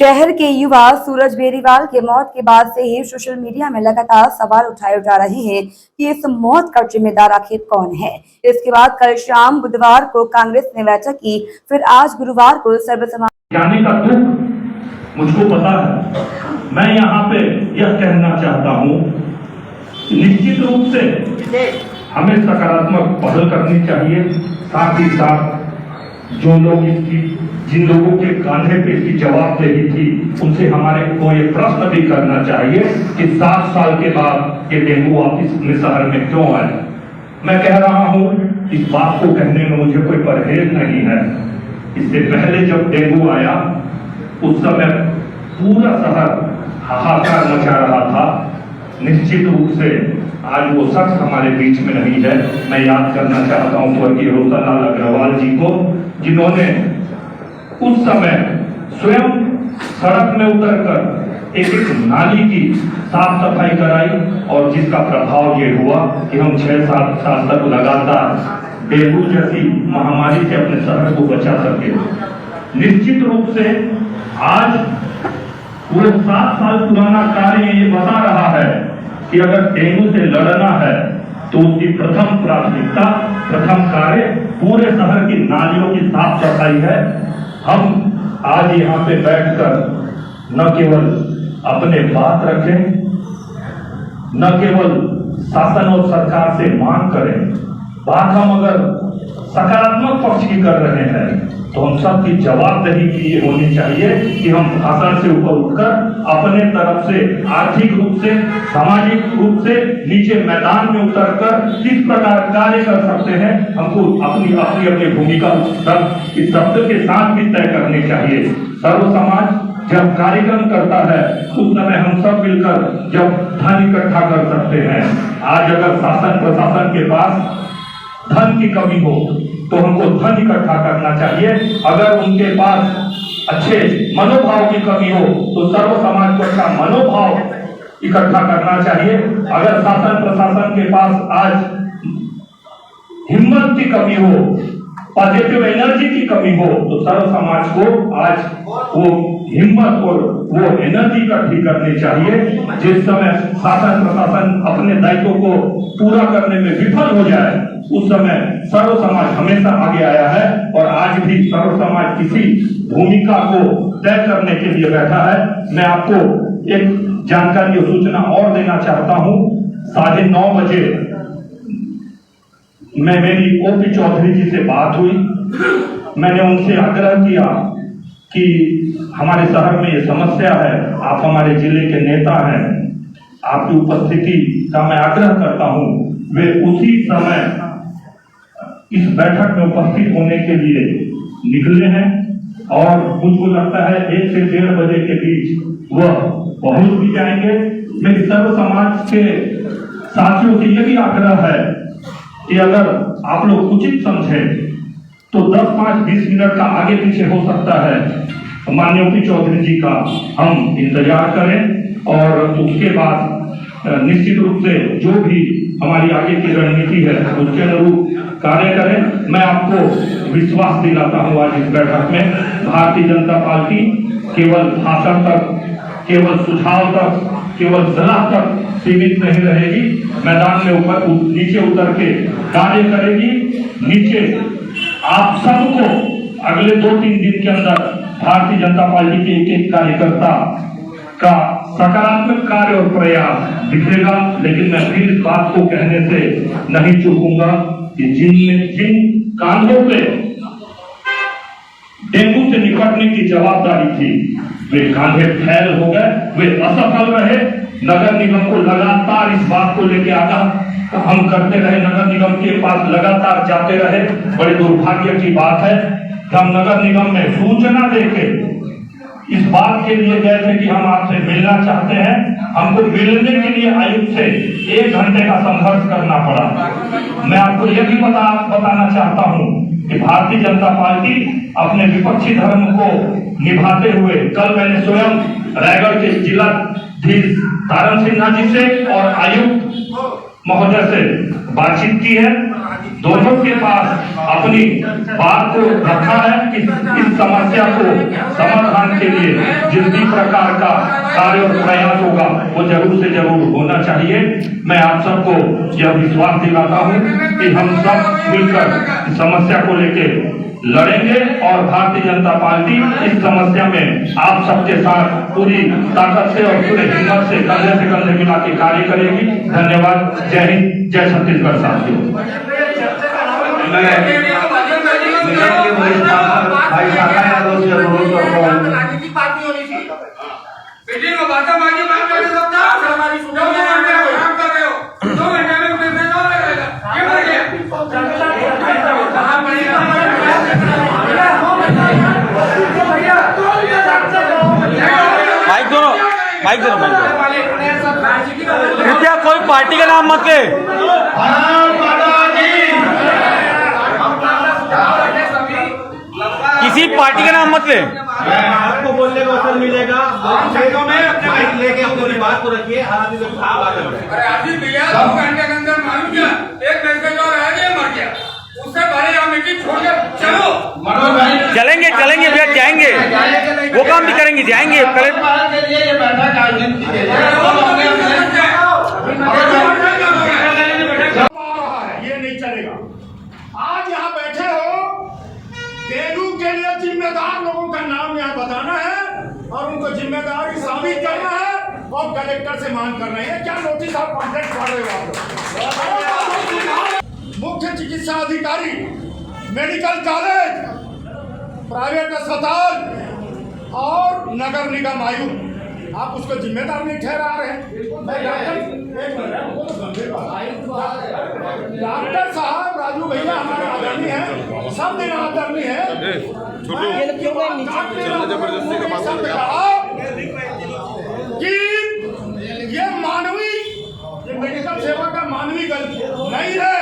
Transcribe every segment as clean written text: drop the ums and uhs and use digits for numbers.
शहर के युवा सूरज बेरीवाल के मौत के बाद से ही सोशल मीडिया में लगातार सवाल उठाए जा रहे हैं कि इस मौत का जिम्मेदार आखिर कौन है। इसके बाद कल शाम बुधवार को कांग्रेस ने बैठक की, फिर आज गुरुवार को सर्वसमाज जाने का दुख मुझको पता है। मैं यहाँ पे यह कहना चाहता हूँ, निश्चित रूप से हमें सकारात्मक पहल करनी चाहिए। साथ ही साथ जो लोग जिन लोगों के कांधे पे इसकी जवाबदेही थी, उनसे हमारे को ये प्रश्न भी करना चाहिए कि 7 साल के बाद ये डेंगू वापिस अपने शहर में क्यों आए। मैं कह रहा हूँ, इस बात को कहने में मुझे कोई परहेज नहीं है। इससे पहले जब डेंगू आया, उस समय पूरा शहर हाहाकार मचा रहा था। निश्चित रूप से आज वो शख्स हमारे बीच में नहीं है। मैं याद करना चाहता हूँ स्वर्गीय रोशनलाल अग्रवाल जी को, जिन्होंने उस समय स्वयं सड़क में उतरकर एक नाली की साफ सफाई कराई और जिसका प्रभाव ये हुआ कि हम 6-7 साल तक लगातार डेंगू जैसी महामारी से अपने शहर को बचा सके। निश्चित रूप से आज वो 7 साल पुराना कार्य ये बता रहा है कि अगर डेंगू से लड़ना है तो उसकी प्रथम प्राथमिकता, प्रथम कार्य पूरे शहर की नालियों की साफ सफाई है। हम आज यहाँ पे बैठकर न केवल अपने बात रखें, न केवल शासन और सरकार से मांग करें, बात हम अगर सकारात्मक पक्ष की कर रहे हैं तो हम सबकी जवाबदेही की ये होनी चाहिए कि हम भाषण से ऊपर उठकर अपने तरफ से आर्थिक रूप से, सामाजिक रूप से नीचे मैदान में उतरकर किस प्रकार कार्य कर सकते हैं, हमको अपनी अपनी भूमिका सब इस शब्द के साथ भी तय करनी चाहिए। सर्व समाज जब कार्यक्रम करता है उस समय हम सब मिलकर जब धन इकट्ठा कर सकते हैं। आज अगर शासन प्रशासन के पास धन की कमी हो तो हमको धन इकट्ठा करना चाहिए। अगर उनके पास अच्छे मनोभाव की कमी हो तो सर्व समाज को अच्छा मनोभाव इकट्ठा करना चाहिए। अगर शासन प्रशासन के पास आज हिम्मत की कमी हो, पॉजिटिव एनर्जी की कमी हो, तो सर्व समाज को आज वो हिम्मत और वो एनर्जी इकट्ठी करनी चाहिए। जिस समय शासन प्रशासन अपने दायित्व को पूरा करने में विफल हो जाए, उस समय सर्व समाज हमेशा आगे आया है और आज भी सर्व समाज किसी भूमिका को तय करने के लिए बैठा है। मैं आपको एक जानकारी और सूचना और देना चाहता हूं। 9:30 बजे मेरी ओपी चौधरी जी से बात हुई। मैंने उनसे आग्रह किया कि हमारे शहर में ये समस्या है, आप हमारे जिले के नेता हैं, आपकी उपस्थिति का मैं आग्रह करता हूं। वे उसी समय इस बैठक में उपस्थित होने के लिए निकले हैं और मुझको लगता है 1 से 1:30 बजे के बीच वह पहुंच भी जाएंगे। मेरी सर्व समाज के साथियों से यह भी आग्रह है कि अगर आप लोग उचित समझें तो 10, 5, 20 मिनट का आगे पीछे हो सकता है। माननीय ओपी चौधरी जी का हम इंतजार करें और उसके बाद निश्चित रूप से जो भी हमारी आगे की रणनीति है उसके अनुरूप कार्य करें। मैं आपको विश्वास दिलाता हूँ, आज इस बैठक में भारतीय जनता पार्टी केवल भाषण तक, केवल सुझाव तक, केवल सलाह तक सीमित नहीं रहेगी। मैदान में ऊपर नीचे उतर के कार्य करेगी। नीचे आप सबको अगले 2-3 दिन के अंदर भारतीय जनता पार्टी के एक कार्यकर्ता का सकारात्मक कार्य और प्रयास दिखेगा। लेकिन मैं फिर इस बात को कहने से नहीं चूकूंगा कि जिन कांधों पे डेंगू से निपटने की जवाबदारी थी, वे कांधे फैल हो गए, वे असफल रहे। नगर निगम को लगातार इस बात को लेके आगाह हम करते रहे, नगर निगम के पास लगातार जाते रहे। बड़े दुर्भाग्य की बात है, हम नगर निगम में सूचना देके इस बात के लिए गए थे कि हम आपसे मिलना चाहते हैं। हमको मिलने के लिए आयुक्त से 1 घंटे का संघर्ष करना पड़ा। मैं आपको यह भी बताना चाहता हूं कि भारतीय जनता पार्टी अपने विपक्षी धर्म को निभाते हुए कल मैंने स्वयं रायगढ़ के जिलाधीश तारण सिन्हा जी से और आयुक्त महोदय से बातचीत की है। दोनों के पास अपनी बात को रखा है कि इस समस्या को समाधान के लिए जिस भी प्रकार का कार्य और प्रयास होगा वो जरूर से जरूर होना चाहिए। मैं आप सबको यह विश्वास दिलाता हूं कि हम सब मिलकर इस समस्या को लेके लड़ेंगे और भारतीय जनता पार्टी इस समस्या में आप सबके साथ पूरी ताकत से और पूरे हिम्मत से कंधे मिला के कार्य करेगी। धन्यवाद। जय हिंद, जय छत्तीसगढ़। साथियों, मैं निगम के वरिष्ठ भाई शाखा यादव से अनुरोध करता हूँ। राजनीतिक पार्टी होनी चाहिए। बेटे को बात कर सकता है, हमारी सुनो काम कर रहे हो 2 घंटे में पैसे और लगेगा। ये मर गया माइक दो कृपया कोई पार्टी का नाम मत ले। किसी पार्टी का नाम मत ले। आपको बोलने का अवसर मिलेगा। माइक लेके अपनी बात को रखिए। अरे आदमी भैया 2 घंटे के अंदर मालूम क्या एक मैसेज और है ये मर गया। उससे पहले यहाँ मीटिंग छोड़ के चलो। चलेंगे भैया, जाएंगे वो काम भी करेंगे, जाएंगे कल। ये नहीं चलेगा। आज यहाँ बैठे हो, डेंगू के लिए जिम्मेदार लोगों का नाम यहाँ बताना है और उनको जिम्मेदारी साबित करना है और कलेक्टर से मांग करना है। क्या नोटिस आप कॉन्ट्रैक्ट पढ़ रहे हो आप? मुख्य चिकित्सा अधिकारी, मेडिकल कॉलेज, प्राइवेट अस्पताल और नगर निगम आयुक्त, आप उसको जिम्मेदार नहीं ठहरा रहे हैं। डॉक्टर साहब राजू भैया हमारे आदरणीय हैं, सब दिन आदरणीय है। कि ये मानवीय, ये मेडिकल सेवा का मानवीय गलती नहीं है,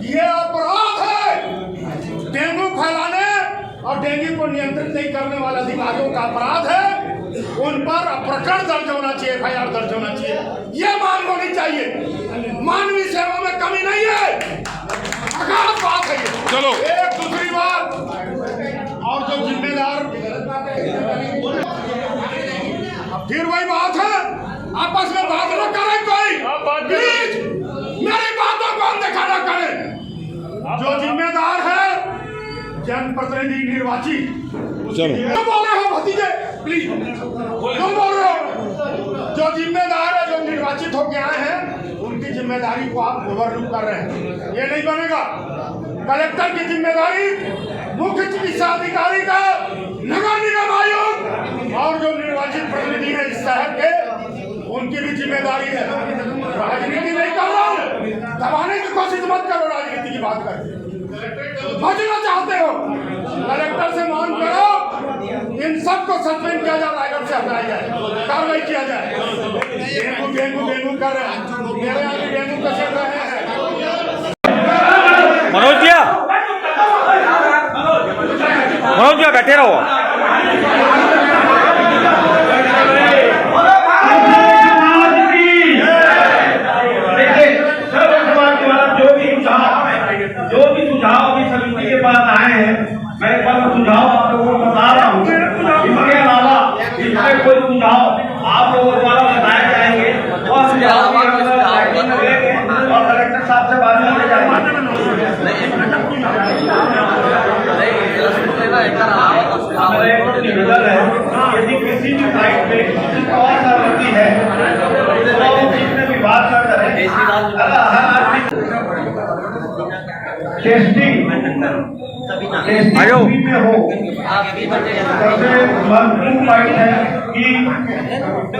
ये अपराध है। डेंगू फैलाने और डेंगू को नियंत्रित नहीं करने वाले अधिकारियों का अपराध है। उन पर प्रकरण दर्ज होना चाहिए, FIR दर्ज होना चाहिए। ये मांग होनी चाहिए। मानवीय सेवा में कमी नहीं है, अगाध बात है ये। चलो एक दूसरी बात और जो जिम्मेदार, अब फिर वही बात है, आपस में बात न करें कोई, प्लीज मेरी बातों को अनदेखा न करें। जो जिम्मेदार है जनप्रतिनिधि निर्वाचित, तुम बोल रहे हो भतीजे, प्लीज तुम बोल रहे हो। जो जिम्मेदार है, जो निर्वाचित होके आए हैं, उनकी जिम्मेदारी को आप ओवरलुक कर रहे हैं। ये नहीं बनेगा। कलेक्टर की जिम्मेदारी, मुख्य चिकित्सा अधिकारी का, नगर निगम आयुक्त और जो निर्वाचित प्रतिनिधि है इस शहर के, उनकी भी जिम्मेदारी है। राजनीति नहीं कर रहा हूँ, दबाने की कोशिश मत करो। राजनीति की बात करके बचना चाहते हो, कलेक्टर से मांग करो, इन सबको सस्पेंड किया जाए, रायगढ़ से हटाया जाए, कार्रवाई किया जाए। डेंगू कर रहे हैं, मेरे यहाँ भी डेंगू का चल रहे हैं। मनोज भैया बैठे रहो। जो भी सुझाव भी समिति के पास आए हैं, मैं एक बार सुझाव आप लोगों को बता रहा हूँ। इसके अलावा इसमें कोई सुझाव आप लोगों द्वारा बताए जाएंगे और सुझाव और कलेक्टर साहब से बात करने जाएंगे। निवेदन है, यदि किसी भी साइट में किसी और सहमति है तो जिसने भी बात कर रहे टेस्टिंग में हो, सबसे महत्वपूर्ण पॉइंट है कि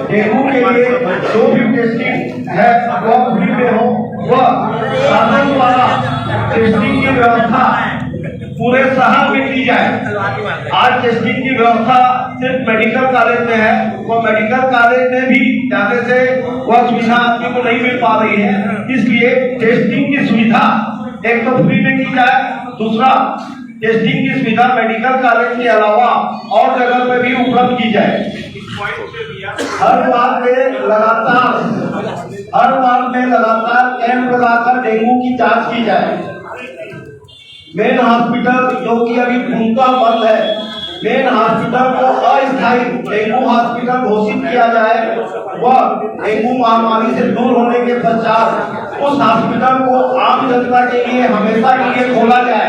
डेंगू के लिए जो भी टेस्टिंग है वो फ्री में हो, वह शासन द्वारा टेस्टिंग की व्यवस्था पूरे शहर में की जाए। आज टेस्टिंग की व्यवस्था सिर्फ मेडिकल कॉलेज में है, वो मेडिकल कॉलेज में भी जाने से वह सुविधा आदमी को नहीं मिल पा रही है। इसलिए टेस्टिंग की सुविधा एक तो फ्री में की जाए, दूसरा टेस्टिंग की सुविधा मेडिकल कॉलेज के अलावा और जगह पे भी उपलब्ध की जाए। हर वार्ड में लगातार कैंप लगाकर डेंगू की जांच की जाए। मेन हॉस्पिटल जो कि अभी पूर्णतः बंद है, मेन हॉस्पिटल को अस्थायी डेंगू हॉस्पिटल घोषित किया जाए व डेंगू महामारी से दूर होने के पश्चात उस हॉस्पिटल को आम जनता के लिए हमेशा के लिए खोला जाए।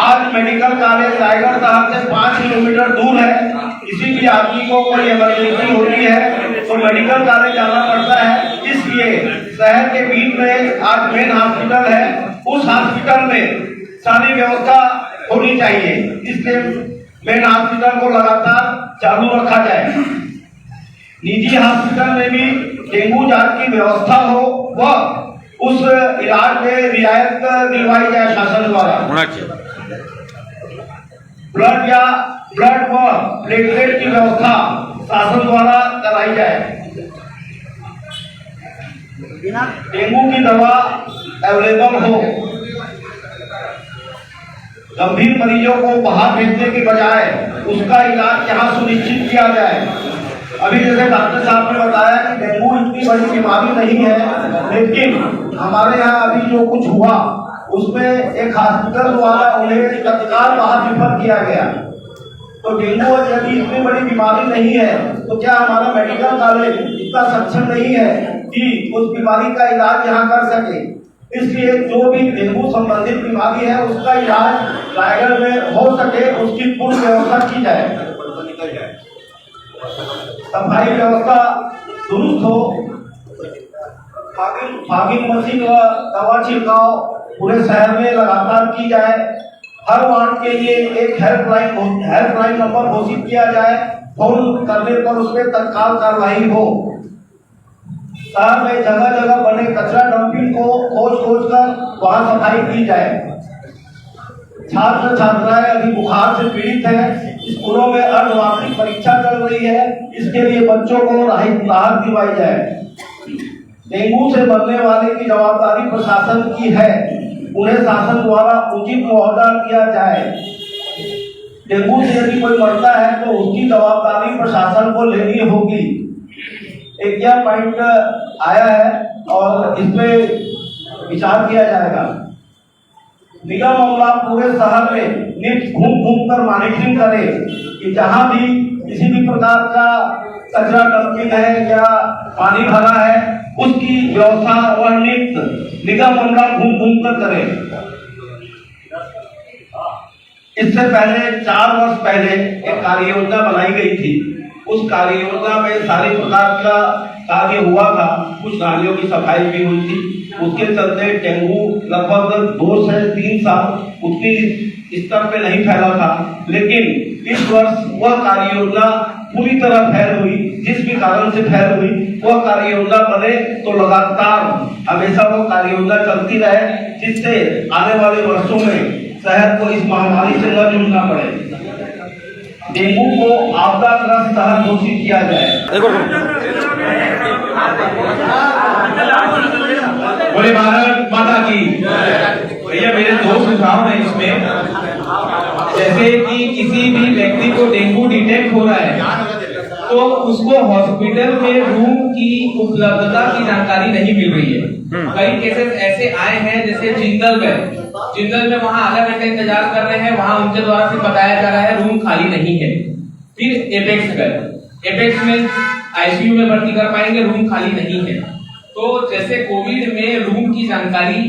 आज मेडिकल कॉलेज रायगढ़ शहर से 5 किलोमीटर दूर है। किसी भी आदमी को कोई इमरजेंसी होती है तो मेडिकल कॉलेज जाना पड़ता है, इसलिए शहर के बीच में आज मेन हॉस्पिटल है, उस हॉस्पिटल में सारी व्यवस्था होनी चाहिए। इसलिए मेन हॉस्पिटल को लगातार चालू रखा जाए। निजी हॉस्पिटल में भी डेंगू जांच की व्यवस्था हो व उस इलाज में रियायत दिलवाई जाए शासन द्वारा। ब्लड व प्लेटलेट की व्यवस्था शासन द्वारा कराई जाए। डेंगू की दवा अवेलेबल हो। गंभीर मरीजों को बाहर भेजने के बजाय उसका इलाज यहाँ सुनिश्चित किया जाए। अभी जैसे डॉक्टर साहब ने बताया कि डेंगू इतनी बड़ी बीमारी नहीं है, लेकिन हमारे यहाँ अभी जो कुछ हुआ उसमें एक हॉस्पिटल द्वारा उन्हें तत्काल बाहर रिफर किया गया। तो डेंगू यदि इतनी बड़ी बीमारी नहीं है तो क्या हमारा मेडिकल कॉलेज इतना सक्षम नहीं है कि उस बीमारी का इलाज यहाँ कर सके? इसलिए जो भी डेंगू संबंधित बीमारी है उसका इलाज रायगढ़ में हो सके उसकी पूर्ण व्यवस्था की जाए। सफाई व्यवस्था दुरुस्त हो। फॉगिंग मशीन व दवा छिड़काव पूरे शहर में लगातार की जाए। हर वार्ड के लिए एक हेल्पलाइन नंबर घोषित किया जाए, फोन करने पर उसमें तत्काल कार्रवाई हो। शहर में जगह जगह बने कचरा डंपिंग को खोज कर वहां सफाई की जाए। छात्र छात्राएं अभी बुखार से पीड़ित है, स्कूलों में अर्धवार्षिक परीक्षा चल रही है, इसके लिए बच्चों को राहत दिलवाई जाए। डेंगू से मरने वाले की जवाबदारी प्रशासन की है, उन्हें शासन द्वारा उचित मुआवजा दिया जाए। डेंगू से यदि कोई मरता है तो उसकी जवाबदारी प्रशासन को लेनी होगी। एक यह पॉइंट आया है और इसमें विचार किया जाएगा। निगम अमला पूरे शहर में नित्य घूम कर मॉनिटरिंग करे कि जहां भी किसी भी प्रकार का कचरा डंपिंग है या पानी भरा है उसकी व्यवस्था वह नित्य निगम अमला घूम कर करे। इससे पहले 4 वर्ष पहले एक कार्य योजना बनाई गई थी। उस कार्य योजना में सारे प्रकार का कार्य हुआ था, कुछ नालियों की सफाई भी हुई थी। उसके चलते डेंगू लगभग 2 से 3 साल उतनी स्तर पे नहीं फैला था, लेकिन इस वर्ष वह कार्य योजना पूरी तरह फैल हुई। जिस भी कारण से फैल हुई वह कार्य योजना बने तो लगातार हमेशा वो कार्य योजना चलती रहे, जिससे आने वाले वर्षों में शहर को इस महामारी से न जूझना पड़े। डेंगू को आपदाग्रस्त शहर घोषित किया जाए। बोले भारत माता की। भैया मेरे 2 सुझाव हैं इसमें। जैसे कि किसी भी व्यक्ति को डेंगू डिटेक्ट हो रहा है तो उसको हॉस्पिटल में रूम की उपलब्धता की जानकारी नहीं मिल रही है। कई केसेस ऐसे आए हैं जैसे जिंदल में वहाँ आधा घंटा इंतजार कर रहे हैं, वहाँ उनके द्वारा से बताया जा रहा है रूम खाली नहीं है। फिर एपेक्स में आईसीयू में भर्ती कर पाएंगे, रूम खाली नहीं है। तो जैसे कोविड में रूम की जानकारी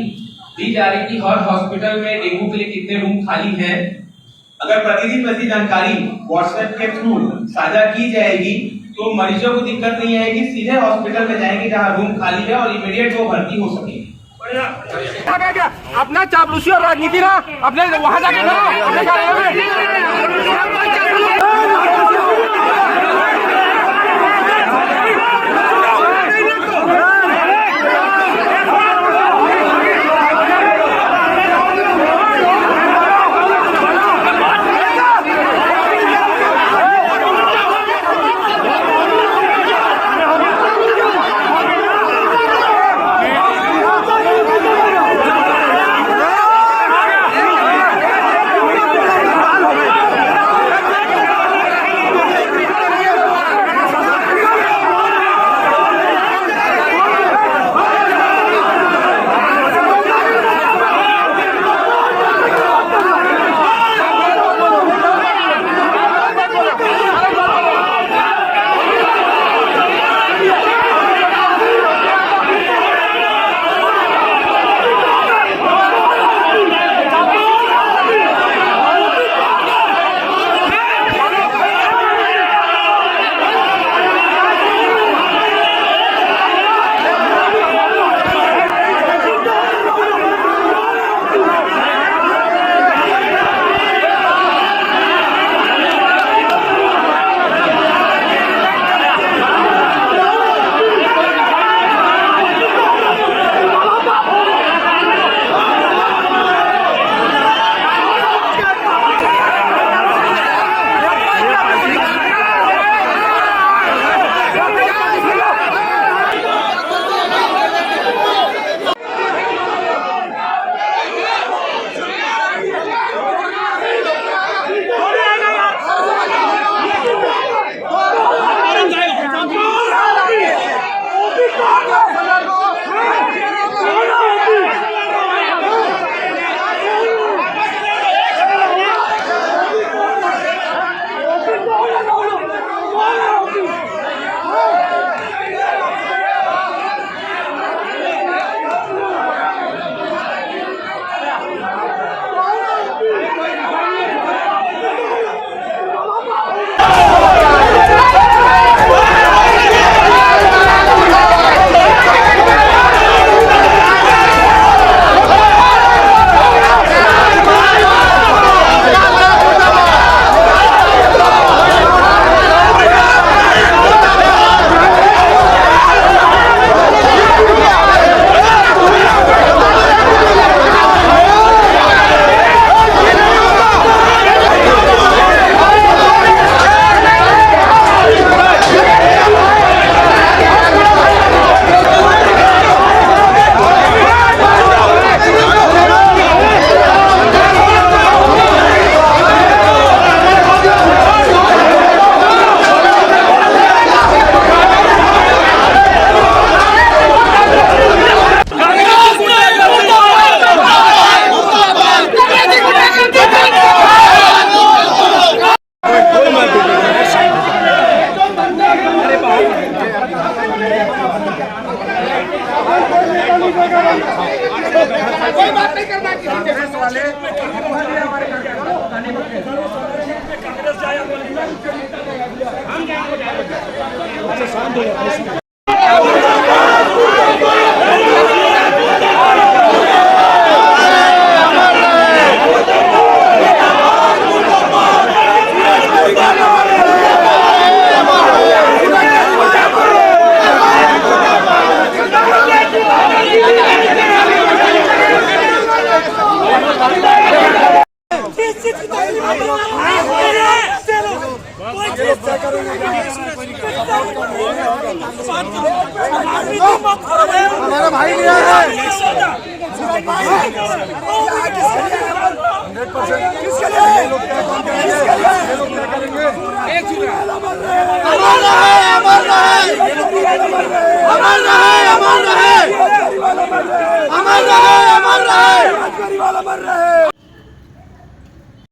दी जा रही थी हर हॉस्पिटल में डेंगू के लिए कितने रूम खाली हैं, अगर प्रतिदिन वैसी जानकारी व्हाट्सएप के थ्रू साझा की जाएगी तो मरीजों को दिक्कत नहीं आएगी, सीधे हॉस्पिटल में जाएंगे जहां रूम खाली है और इमीडिएट वो भर्ती हो सकेगी। अपना चापलूसी और राजनीति ना अपने वहां जाके हमारा भाई गया है 100% किसके लिए ये लोग क्या काम करेंगे ये लोग क्या करेंगे अमर रहे अमर रहे अमर रहे अमर रहे अमर रहे अमर रहे